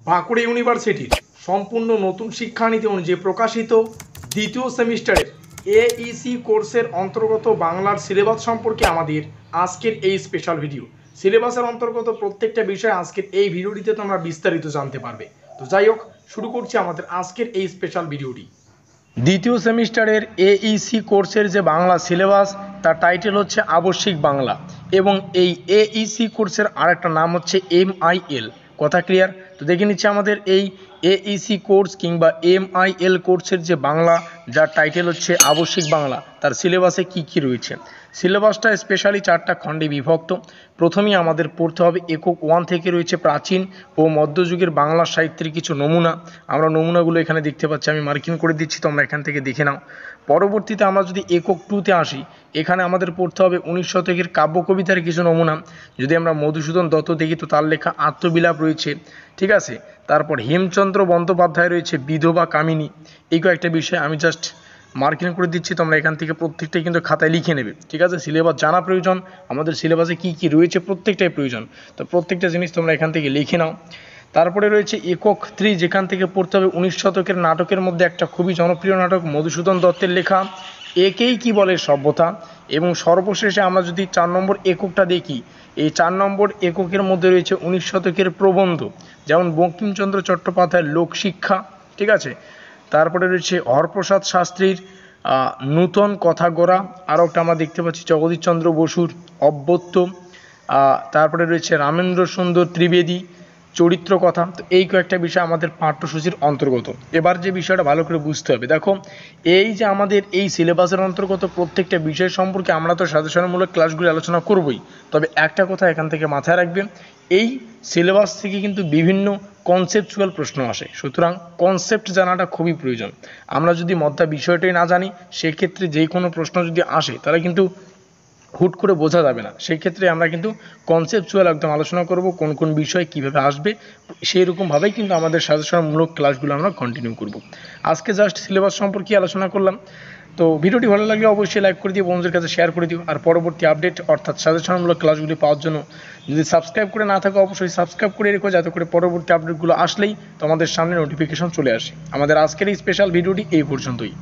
বাঁকুড়া ইউনিভার্সিটির সম্পূর্ণ নতুন শিক্ষানীতি অনুযায়ী প্রকাশিত দ্বিতীয় সেমিস্টারের এইসি কোর্সের অন্তর্গত বাংলার সিলেবাস সম্পর্কে আমাদের আজকের এই স্পেশাল ভিডিও। সিলেবাসের অন্তর্গত প্রত্যেকটা বিষয় আজকের এই ভিডিওটিতে তোমরা বিস্তারিত জানতে পারবে। তো যাই হোক, শুরু করছি আমাদের আজকের এই স্পেশাল ভিডিওটি। দ্বিতীয় সেমিস্টারের এইসি কোর্সের যে বাংলা সিলেবাস, তার টাইটেল হচ্ছে আবশ্যিক বাংলা, এবং এই এইসি কোর্সের আরেকটা নাম হচ্ছে MIL। কথা ক্লিয়ার? তো দেখে নিচ্ছি আমাদের এই এইসি কোর্স কিংবা MIL কোর্সের যে বাংলা, যার টাইটেল হচ্ছে আবশ্যিক বাংলা, তার সিলেবাসে কি কি রয়েছে। সিলেবাসটা স্পেশালি 4টা খণ্ডে বিভক্ত। প্রথমেই আমাদের পড়তে হবে একক 1 থেকে রয়েছে প্রাচীন ও মধ্যযুগের বাংলা সাহিত্যের কিছু নমুনা। আমরা নমুনাগুলো এখানে দেখতে পাচ্ছি, আমি মার্কিং করে দিচ্ছি, তোমরা এখান থেকে দেখে নাও। পরবর্তীতে আমরা যদি একক 2তে আসি, এখানে আমাদের পড়তে হবে 19 শতকের কাব্য কবিতার কিছু নমুনা। যদি আমরা মধুসূদন দত্ত দেখি, তো তার লেখা আত্মবিলাপ রয়েছে, ঠিক আছে। তারপর হেমচন্দ্র বন্দ্যোপাধ্যায় রয়েছে বিধবা কামিনী। এই কয়েকটা বিষয় আমি জাস্ট মার্কিং করে দিচ্ছি, তোমরা এখান থেকে প্রত্যেকটাই কিন্তু খাতায় লিখে নেবে, ঠিক আছে। সিলেবাস জানা প্রয়োজন, আমাদের সিলেবাসে কি কি রয়েছে প্রত্যেকটাই প্রয়োজন, তো প্রত্যেকটা জিনিস তোমরা এখান থেকে লিখে নাও। তারপরে রয়েছে একক 3, যেখান থেকে পড়তে হবে 19 শতকের নাটকের মধ্যে একটা খুবই জনপ্রিয় নাটক মধুসূদন দত্তের লেখা একেই কি বলে সভ্যতা। এবং সর্বশেষে আমরা যদি 4 নম্বর এককটা দেখি, এই 4 নম্বর এককের মধ্যে রয়েছে 19 শতকের প্রবন্ধ, যেমন বঙ্কিমচন্দ্র চট্টোপাধ্যায়ের লোকশিক্ষা, ঠিক আছে। তারপরে রয়েছে হরপ্রসাদ শাস্ত্রীর নূতন কথা গোড়া, আরও একটা আমরা দেখতে পাচ্ছি জগদীশচন্দ্র বসুর অব্যত্ত। তারপরে রয়েছে রামেন্দ্র সুন্দর ত্রিবেদী চরিত্র কথা। তো এই কয়েকটা বিষয় আমাদের পাঠ্যসূচির অন্তর্গত। এবার যে বিষয়টা ভালো করে বুঝতে হবে, দেখো এই যে আমাদের এই সিলেবাসের অন্তর্গত প্রত্যেকটা বিষয় সম্পর্কে আমরা তো সাজেশনমূলক ক্লাসগুলি আলোচনা করবই, তবে একটা কথা এখান থেকে মাথায় রাখবে, এই সিলেবাস থেকে কিন্তু বিভিন্ন কনসেপচুয়াল প্রশ্ন আসে, সুতরাং কনসেপ্ট জানাটা খুবই প্রয়োজন। আমরা যদি মধ্যা বিষয়টাই না জানি, সেক্ষেত্রে যে কোনো প্রশ্ন যদি আসে তাহলে কিন্তু হুট করে বোঝা যাবে না। সেই ক্ষেত্রে আমরা কিন্তু কনসেপচুয়াল একদম আলোচনা করব, কোন কোন বিষয় কীভাবে আসবে, সেই রকমভাবেই কিন্তু আমাদের সাজেশনমূলক ক্লাসগুলো আমরা কন্টিনিউ করব। আজকে জাস্ট সিলেবাস সম্পর্কে আলোচনা করলাম। তো ভিডিওটি ভালো লাগলে অবশ্যই লাইক করে দিও, বন্ধুদের কাছে শেয়ার করে দিও। আর পরবর্তী আপডেট অর্থাৎ সাজেশনমূলক ক্লাসগুলি পাওয়ার জন্য যদি সাবস্ক্রাইব করে না থাকো, অবশ্যই সাবস্ক্রাইব করে রেখো, যাতে করে পরবর্তী আপডেটগুলো আসলেই তোমাদের সামনে নোটিফিকেশন চলে আসে। আমাদের আজকের এই স্পেশাল ভিডিওটি এই পর্যন্তই।